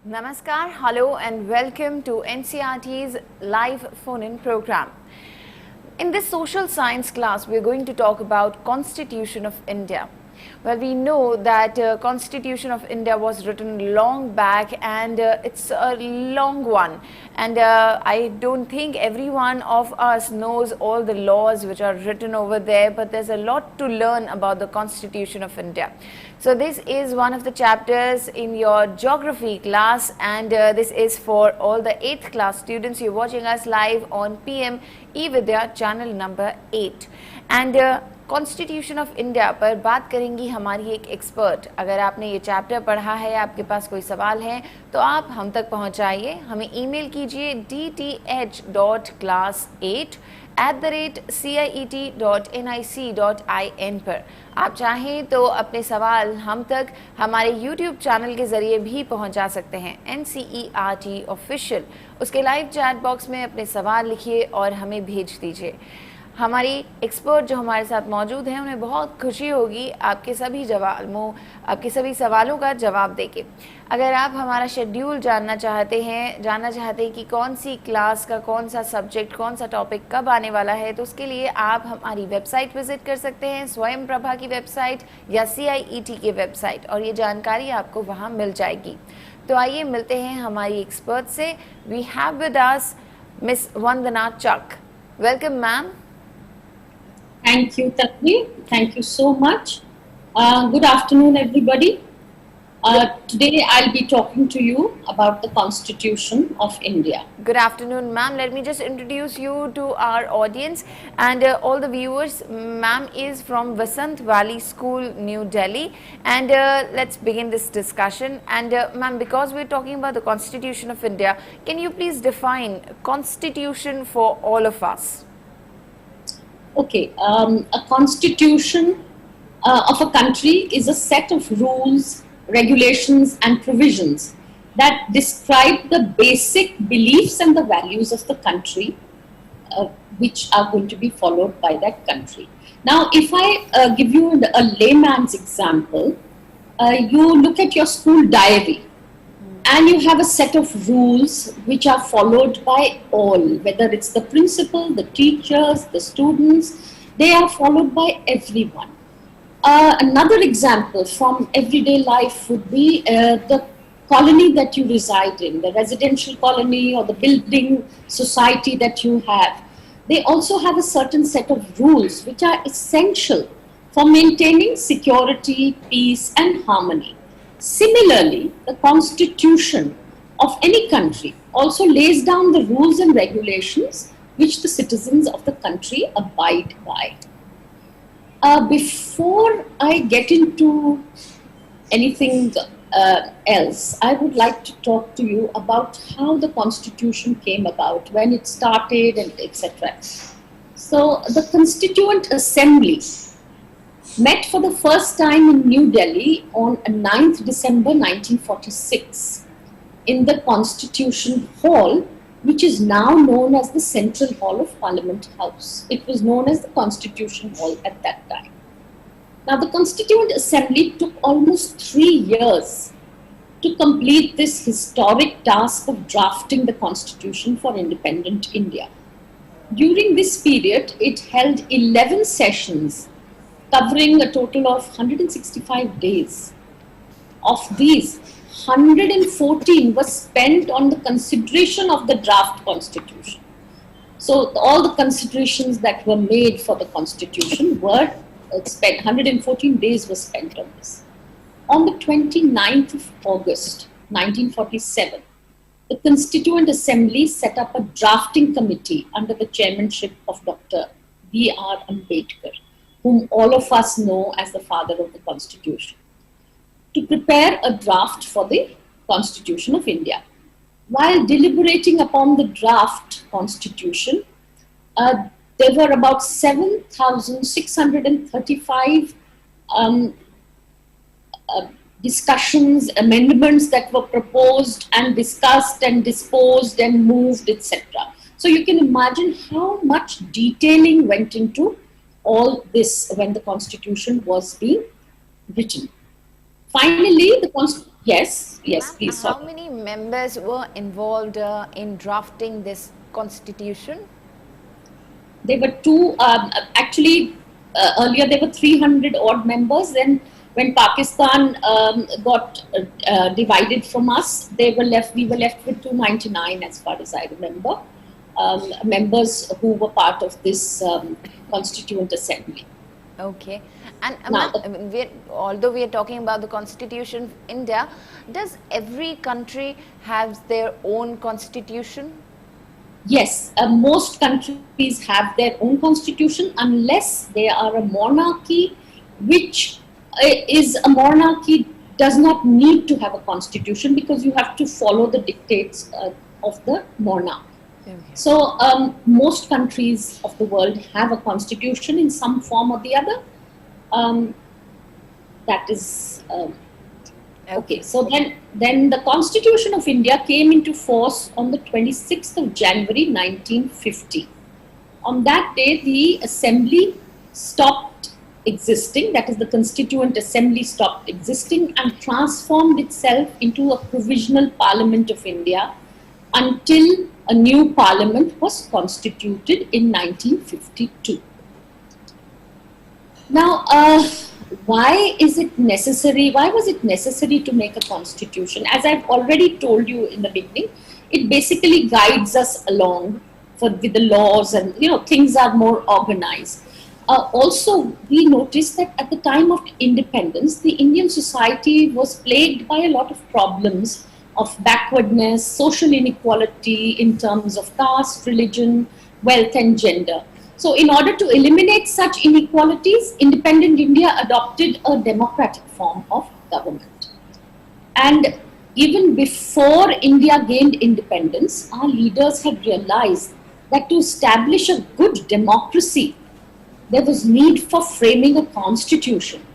Namaskar, hello and welcome to NCERT's live phone-in program. In this social science class, we are going to talk about Constitution of India. Well, we know that Constitution of India was written long back and it's a long one. And I don't think every one of us knows all the laws which are written over there, but there's a lot to learn about the Constitution of India. So this is one of the chapters in your geography class, and this is for all the 8th class students. You're watching us live on PM eVIDYA channel number 8. And constitution of India पर बात करेंगी हमारी एक expert. अगर आपने ये chapter पढ़ा है, आपके पास कोई सवाल है तो आप हम तक पहुंचाइए, हमें ईमेल कीजिए dth.class8@ciet.nic.in पर। आप चाहें तो अपने सवाल हम तक हमारे यूट्यूब चैनल के ज़रिए भी पहुंचा सकते हैं, NCERT ऑफिशियल। उसके लाइव चैट बॉक्स में अपने सवाल लिखिए और हमें भेज दीजिए। हमारी एक्सपर्ट जो हमारे साथ मौजूद हैं, उन्हें बहुत खुशी होगी आपके सभी सवालों का जवाब देके। अगर आप हमारा शेड्यूल जानना चाहते हैं कि कौन सी क्लास का कौन सा सब्जेक्ट, कौन सा टॉपिक कब आने वाला है, तो उसके लिए आप हमारी वेबसाइट विजिट कर सकते हैं, स्वयं प्रभा की वेबसाइट या CIET की वेबसाइट, और ये जानकारी आपको वहाँ मिल जाएगी। तो आइए मिलते हैं हमारी एक्सपर्ट से। We have with us miss Vandana Chak. Welcome ma'am. Thank you, Tanvi. Thank you so much. Good afternoon, everybody. Today I'll be talking to you about the Constitution of India. Good afternoon, ma'am. Let me just introduce you to our audience and all the viewers. Ma'am is from Vasant Valley School, New Delhi. And let's begin this discussion. And ma'am, because we're talking about the Constitution of India, can you please define Constitution for all of us? Okay, a constitution of a country is a set of rules, regulations and provisions that describe the basic beliefs and the values of the country which are going to be followed by that country. Now, if I give you a layman's example, you look at your school diary and you have a set of rules which are followed by all, whether it's the principal, the teachers, the students, they are followed by everyone. Another example from everyday life would be the colony that you reside in, the residential colony or the building society that you have. They also have a certain set of rules which are essential for maintaining security, peace and harmony. Similarly, the constitution of any country also lays down the rules and regulations which the citizens of the country abide by. Before I get into anything else, I would like to talk to you about how the constitution came about, when it started and etc. So the Constituent Assembly met for the first time in New Delhi on 9th December 1946 in the Constitution Hall, which is now known as the Central Hall of Parliament House. It was known as the Constitution Hall at that time. Now, the Constituent Assembly took almost 3 years to complete this historic task of drafting the Constitution for independent India. During this period, it held 11 sessions covering a total of 165 days. Of these, 114 was spent on the consideration of the draft constitution. So all the considerations that were made for the constitution were spent, 114 days were spent on this. On the 29th of August 1947, the Constituent Assembly set up a drafting committee under the chairmanship of Dr. B.R. Ambedkar, whom all of us know as the father of the Constitution, to prepare a draft for the Constitution of India. While deliberating upon the draft Constitution, there were about 7,635 discussions, amendments that were proposed and discussed and disposed and moved, etc. So you can imagine how much detailing went into all this when the Constitution was being written. Finally, Yes, yes, Ma'am, please. how Sorry. many members were involved in drafting this constitution? There were two, actually, earlier there were 300 odd members. Then when Pakistan got divided from us, we were left with 299 as far as I remember, members who were part of this Constituent Assembly. Okay. And Now, ma'am, I mean, although we are talking about the constitution of India, does every country has their own constitution? yes, most countries have their own constitution unless they are a monarchy, which is a monarchy does not need to have a constitution because you have to follow the dictates of the monarch. Okay. So most countries of the world have a constitution in some form or the other. That is okay. So then the Constitution of India came into force on the 26th of January 1950. On that day, the Assembly stopped existing. That is, the Constituent Assembly stopped existing and transformed itself into a provisional Parliament of India until a new Parliament was constituted in 1952. Now, why is it necessary? Why was it necessary to make a constitution? As I've already told you in the beginning, it basically guides us along with the laws, and things are more organized. Also, we noticed that at the time of independence, the Indian society was plagued by a lot of problems of backwardness, social inequality in terms of caste, religion, wealth, and gender. So in order to eliminate such inequalities, independent India adopted a democratic form of government. And even before India gained independence, our leaders had realized that to establish a good democracy, there was need for framing a constitution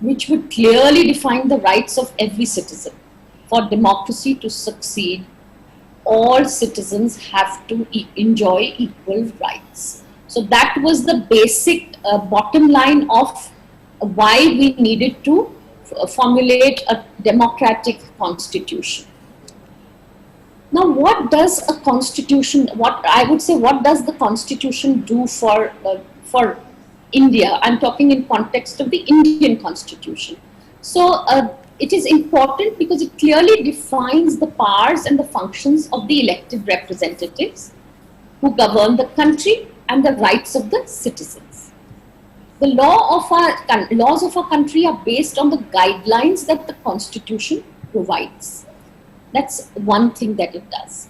which would clearly define the rights of every citizen. For democracy to succeed, all citizens have to enjoy equal rights. So that was the basic bottom line of why we needed to formulate a democratic constitution. Now, what does a constitution, what does the constitution do for India? I'm talking in context of the Indian constitution. So it is important because it clearly defines the powers and the functions of the elected representatives who govern the country and the rights of the citizens. The laws of our country are based on the guidelines that the Constitution provides. That's one thing that it does.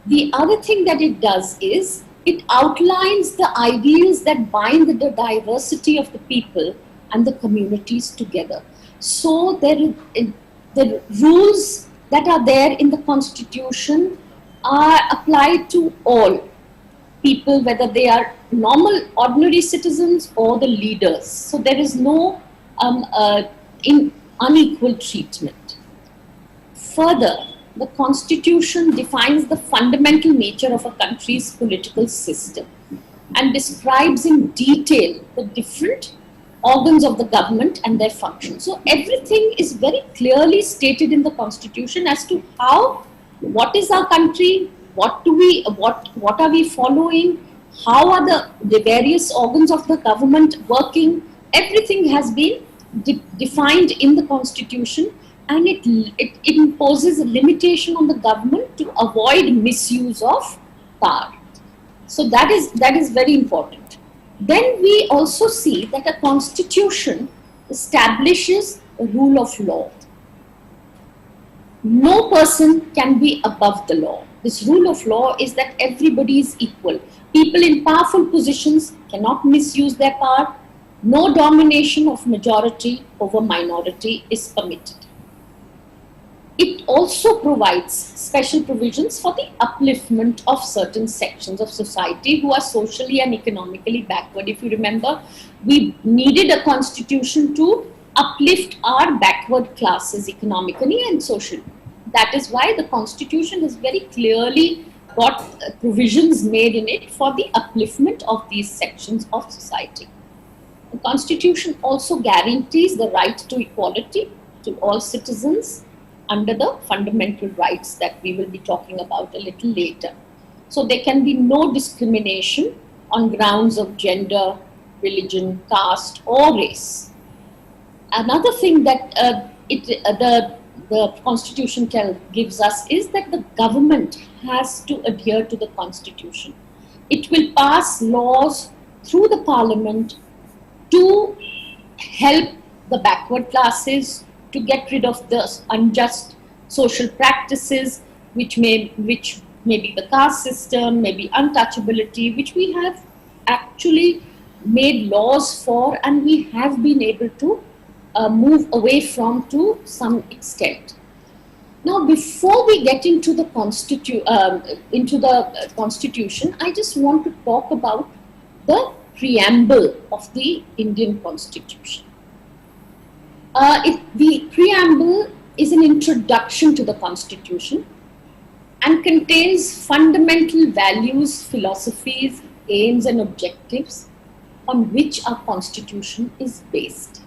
The other thing that it does is it outlines the ideals that bind the diversity of the people and the communities together. So the rules that are there in the Constitution are applied to all people, whether they are normal, ordinary citizens or the leaders. So there is no unequal treatment. Further, the Constitution defines the fundamental nature of a country's political system and describes in detail the different organs of the government and their functions. So everything is very clearly stated in the Constitution as to what is our country, what are we following, how are the various organs of the government working. Everything has been defined in the Constitution, and it imposes a limitation on the government to avoid misuse of power. So that is very important. Then we also see that a constitution establishes a rule of law. No person can be above the law. This rule of law is that everybody is equal. People in powerful positions cannot misuse their power. No domination of majority over minority is permitted. It also provides special provisions for the upliftment of certain sections of society who are socially and economically backward. If you remember, we needed a constitution to uplift our backward classes economically and socially. That is why the constitution has very clearly got provisions made in it for the upliftment of these sections of society. The constitution also guarantees the right to equality to all citizens under the fundamental rights that we will be talking about a little later. So there can be no discrimination on grounds of gender, religion, caste, or race. Another thing that the Constitution gives us is that the government has to adhere to the Constitution. It will pass laws through the Parliament to help the backward classes, to get rid of the unjust social practices, which may be the caste system, maybe untouchability, which we have actually made laws for, and we have been able to move away from to some extent. Now, before we get into the Constitution, I just want to talk about the preamble of the Indian Constitution. The preamble is an introduction to the Constitution and contains fundamental values, philosophies, aims and objectives on which our Constitution is based.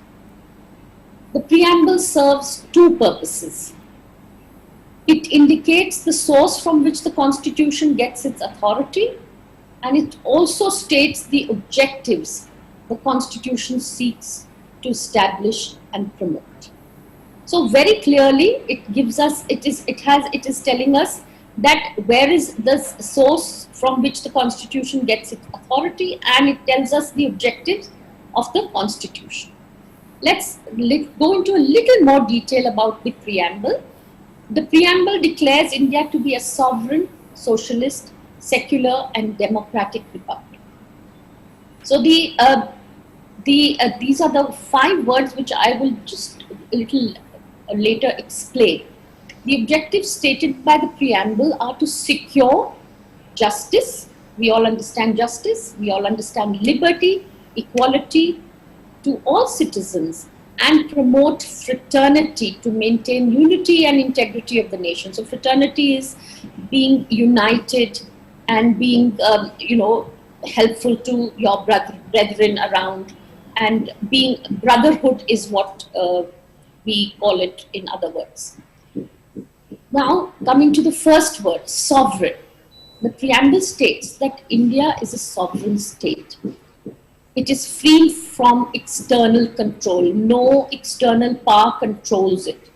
The preamble serves two purposes. It indicates the source from which the Constitution gets its authority, and it also states the objectives the Constitution seeks to establish and promote. So very clearly, it gives us, it is telling us that where is the source from which the Constitution gets its authority, and it tells us the objectives of the Constitution. Let's go into a little more detail about the preamble. The preamble declares India to be a sovereign, socialist, secular and democratic republic. So these are the 5 words which I will just a little later explain. The objectives stated by the preamble are to secure justice. We all understand justice. We all understand liberty, equality to all citizens, and promote fraternity to maintain unity and integrity of the nation. So fraternity is being united and being, helpful to your brethren around, and being brotherhood is what we call it in other words. Now, coming to the first word, sovereign. The preamble states that India is a sovereign state. It is free from external control. No external power controls it.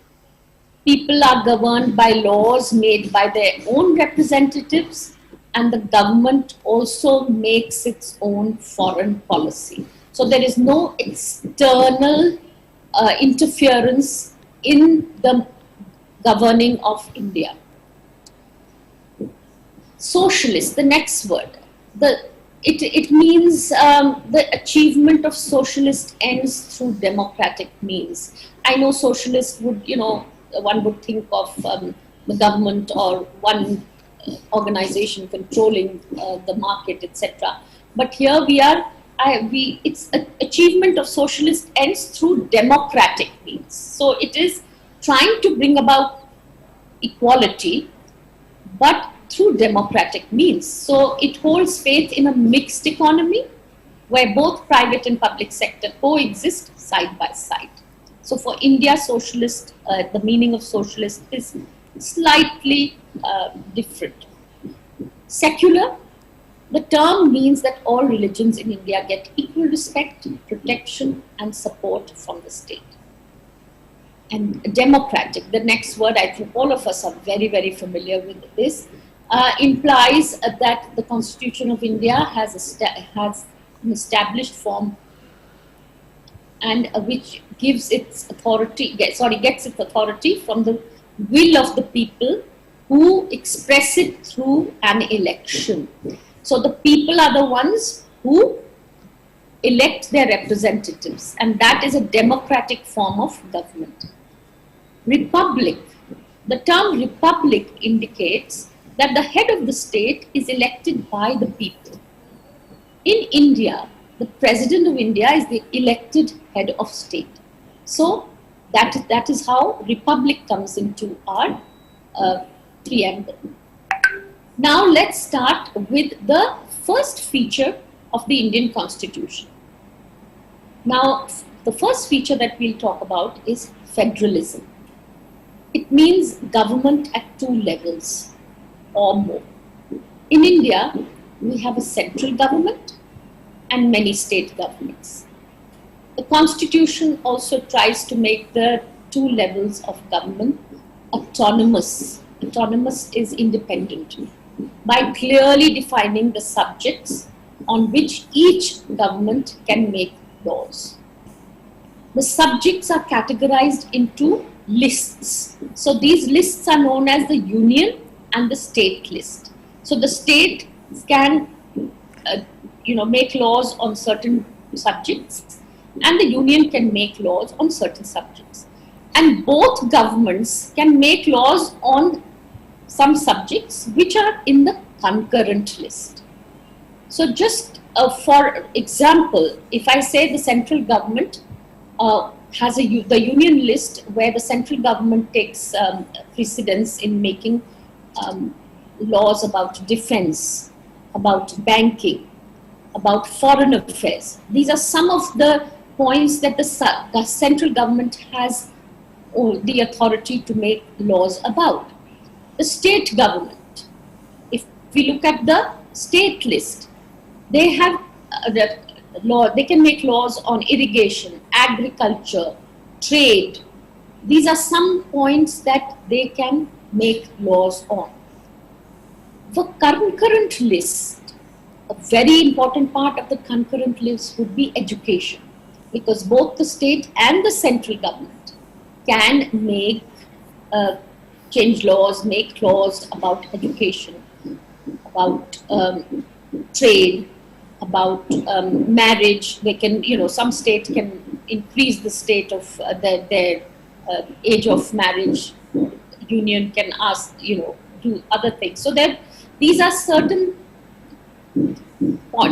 People are governed by laws made by their own representatives, and the government also makes its own foreign policy. So there is no external interference in the governing of India. Socialist, the next word. It means the achievement of socialist ends through democratic means. I know socialist would, one would think of the government or one organization controlling the market, etc. But here it's achievement of socialist ends through democratic means. So it is trying to bring about equality, but through democratic means. So it holds faith in a mixed economy where both private and public sector coexist side by side. So for India, socialist, the meaning of socialist is slightly different. Secular, the term means that all religions in India get equal respect, protection and support from the state. And democratic, the next word, I think all of us are very, very familiar with this, implies that the Constitution of India has an established form, and which gives its authority, gets its authority from the will of the people who express it through an election. So the people are the ones who elect their representatives, and that is a democratic form of government. Republic. The term republic indicates that the head of the state is elected by the people. In India, the President of India is the elected head of state. So that is how republic comes into our preamble. Now let's start with the first feature of the Indian Constitution. Now, the first feature that we'll talk about is federalism. It means government at two levels or more. In India, we have a central government and many state governments. The Constitution also tries to make the two levels of government autonomous. Autonomous is independent, by clearly defining the subjects on which each government can make laws. The subjects are categorized into lists. So these lists are known as the union and the state list. So the state can make laws on certain subjects, and the union can make laws on certain subjects. And both governments can make laws on some subjects which are in the concurrent list. So just for example, if I say the central government has the union list, where the central government takes precedence in making laws about defense, about banking, about foreign affairs. These are some of the points that the central government has the authority to make laws about. The state government, if we look at the state list, they have they can make laws on irrigation, agriculture, trade. These are some points that they can make laws on. For concurrent list, a very important part of the concurrent list would be education, because both the state and the central government can make change laws, make laws about education, about trade, about marriage. They can, some state can increase the state of their age of marriage. Union can ask, do other things. So these are certain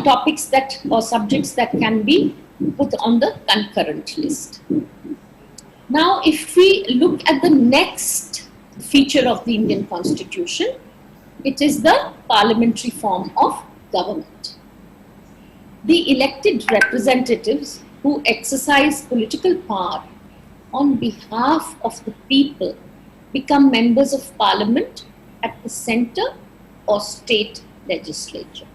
topics or subjects that can be put on the concurrent list. Now, if we look at the next feature of the Indian Constitution, it is the parliamentary form of government. The elected representatives who exercise political power on behalf of the people become members of parliament at the center or state legislature.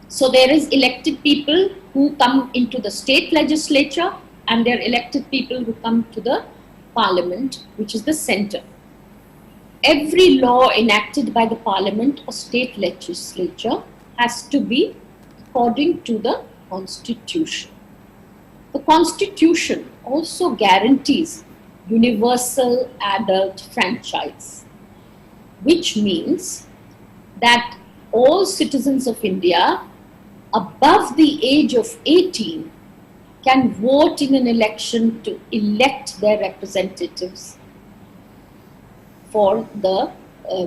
So there is elected people who come into the state legislature, and there are elected people who come to the parliament, which is the center. Every law enacted by the parliament or state legislature has to be according to the Constitution. The Constitution also guarantees universal adult franchise, which means that all citizens of India above the age of 18 can vote in an election to elect their representatives for the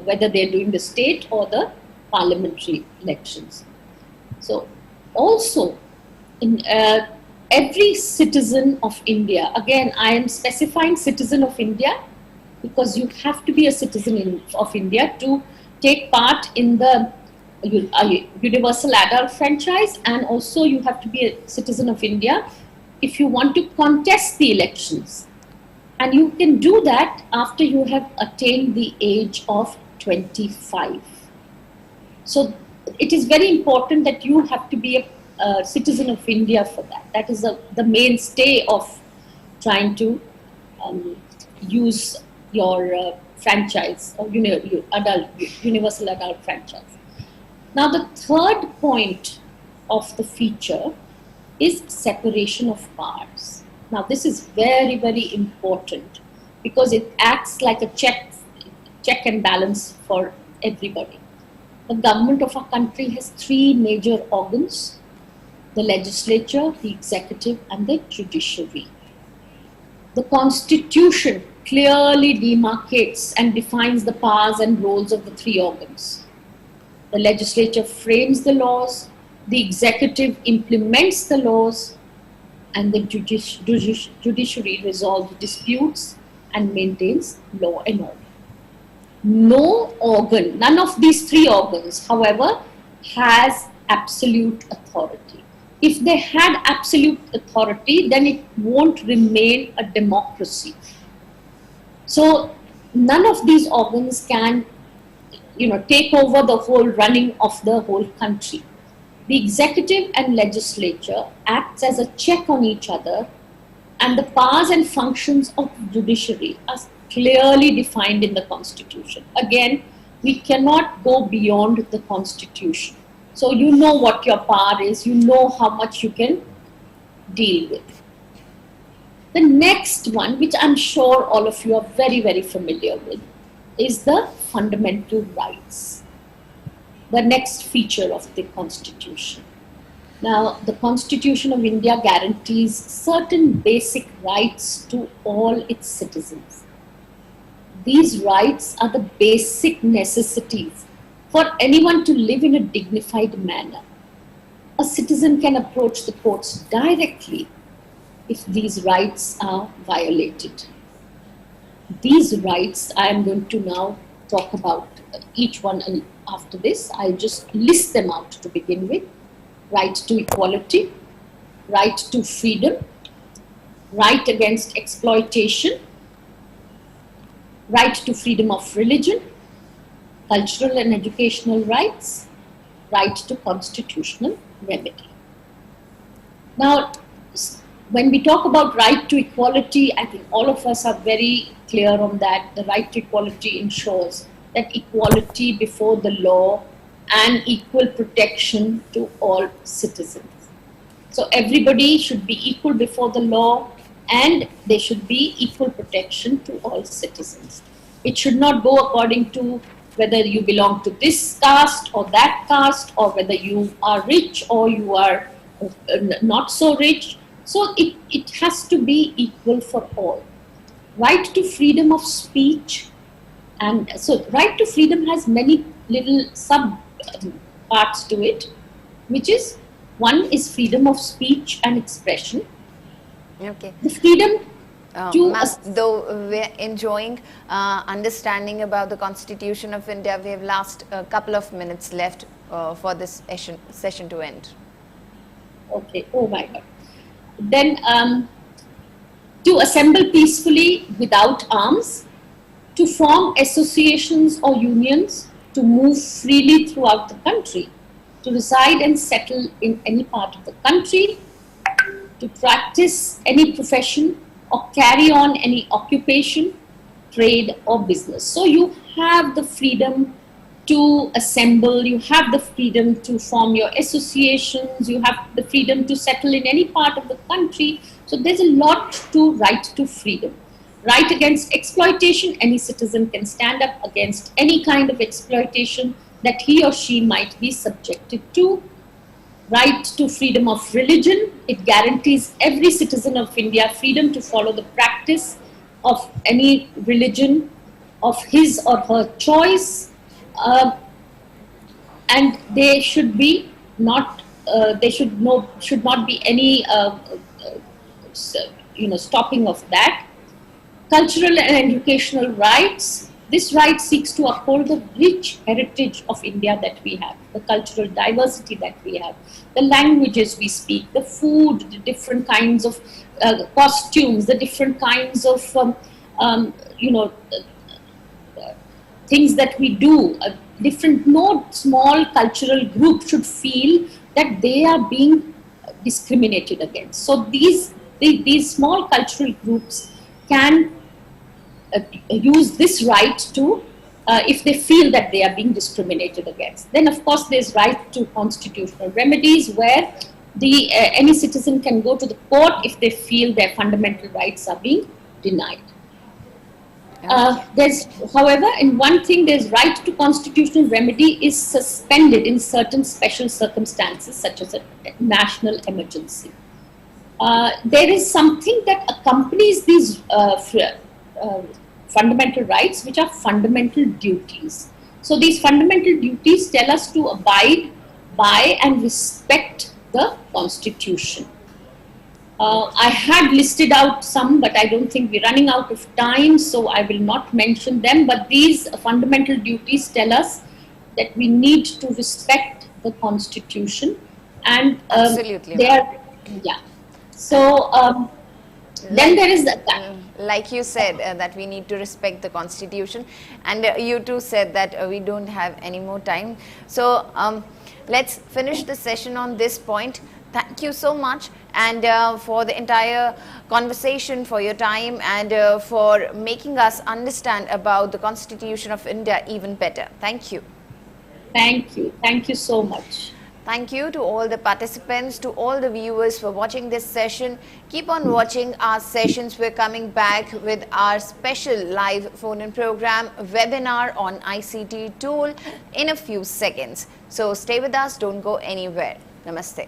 whether they're doing the state or the parliamentary elections. So also in every citizen of India, again I am specifying citizen of India because you have to be a citizen of India to take part in the universal adult franchise, and also you have to be a citizen of India if you want to contest the elections. And you can do that after you have attained the age of 25. So it is very important that you have to be a citizen of India for that. That is the mainstay of trying to use your franchise or universal adult franchise. Now the third point of the feature is separation of powers. Now this is very, very important because it acts like a check and balance for everybody. The government of our country has three major organs: the legislature, the executive, and the judiciary. The Constitution clearly demarcates and defines the powers and roles of the three organs. The legislature frames the laws, the executive implements the laws, and the judiciary resolves disputes and maintains law and order. No organ, none of these three organs, however, has absolute authority. If they had absolute authority, then it won't remain a democracy. So none of these organs can, take over the whole running of the whole country. The executive and legislature acts as a check on each other, and the powers and functions of judiciary are clearly defined in the Constitution. Again, we cannot go beyond the Constitution. So you know what your power is, you know how much you can deal with. The next one, which I'm sure all of you are very, very familiar with, is the fundamental rights, the next feature of the Constitution. Now, the Constitution of India guarantees certain basic rights to all its citizens. These rights are the basic necessities for anyone to live in a dignified manner. A citizen can approach the courts directly if these rights are violated. These rights I am going to now talk about each one, and after this I'll just list them out to begin with. Right to equality, right to freedom, right against exploitation, right to freedom of religion, cultural and educational rights, right to constitutional remedy. Now, when we talk about right to equality, I think all of us are very clear on that. The right to equality ensures that equality before the law and equal protection to all citizens. So everybody should be equal before the law, and there should be equal protection to all citizens. It should not go according to whether you belong to this caste or that caste, or whether you are rich or you are not so rich. So it has to be equal for all. Right to freedom of speech, and so right to freedom has many little sub parts to it, which is, one is freedom of speech and expression. Okay. The freedom to... Though we're enjoying understanding about the Constitution of India, we have last a couple of minutes left for this session to end. Okay, oh my God. Then to assemble peacefully without arms, to form associations or unions, to move freely throughout the country, to reside and settle in any part of the country, to practice any profession or carry on any occupation, trade or business. So you have the freedom to assemble, you have the freedom to form your associations, you have the freedom to settle in any part of the country. So there's a lot to right to freedom. Right against exploitation, any citizen can stand up against any kind of exploitation that he or she might be subjected to. Right to freedom of religion, it guarantees every citizen of India freedom to follow the practice of any religion of his or her choice. And there should be not, should not be any, stopping of that. Cultural and educational rights. This right seeks to uphold the rich heritage of India that we have, the cultural diversity that we have, the languages we speak, the food, the different kinds of costumes, the different kinds of, things that we do. No small cultural group should feel that they are being discriminated against. So these small cultural groups can use this right to, if they feel that they are being discriminated against. Then of course there's right to constitutional remedies, where any citizen can go to the court if they feel their fundamental rights are being denied. There's, however, in one thing, there's right to constitutional remedy is suspended in certain special circumstances, such as a national emergency. There is something that accompanies these fundamental rights, which are fundamental duties. So these fundamental duties tell us to abide by and respect the Constitution. I had listed out some, but I don't think we're running out of time, so I will not mention them. But these fundamental duties tell us that we need to respect the Constitution, and absolutely, they are, yeah. So Then there is that. Like you said, that we need to respect the constitution, and you too said that we don't have any more time. So let's finish the session on this point. Thank you so much, and for the entire conversation, for your time, and for making us understand about the Constitution of India even better. Thank you. Thank you. Thank you so much. Thank you to all the participants, to all the viewers for watching this session. Keep on watching our sessions. We're coming back with our special live phone-in program, webinar on ICT tool in a few seconds. So stay with us, don't go anywhere. Namaste.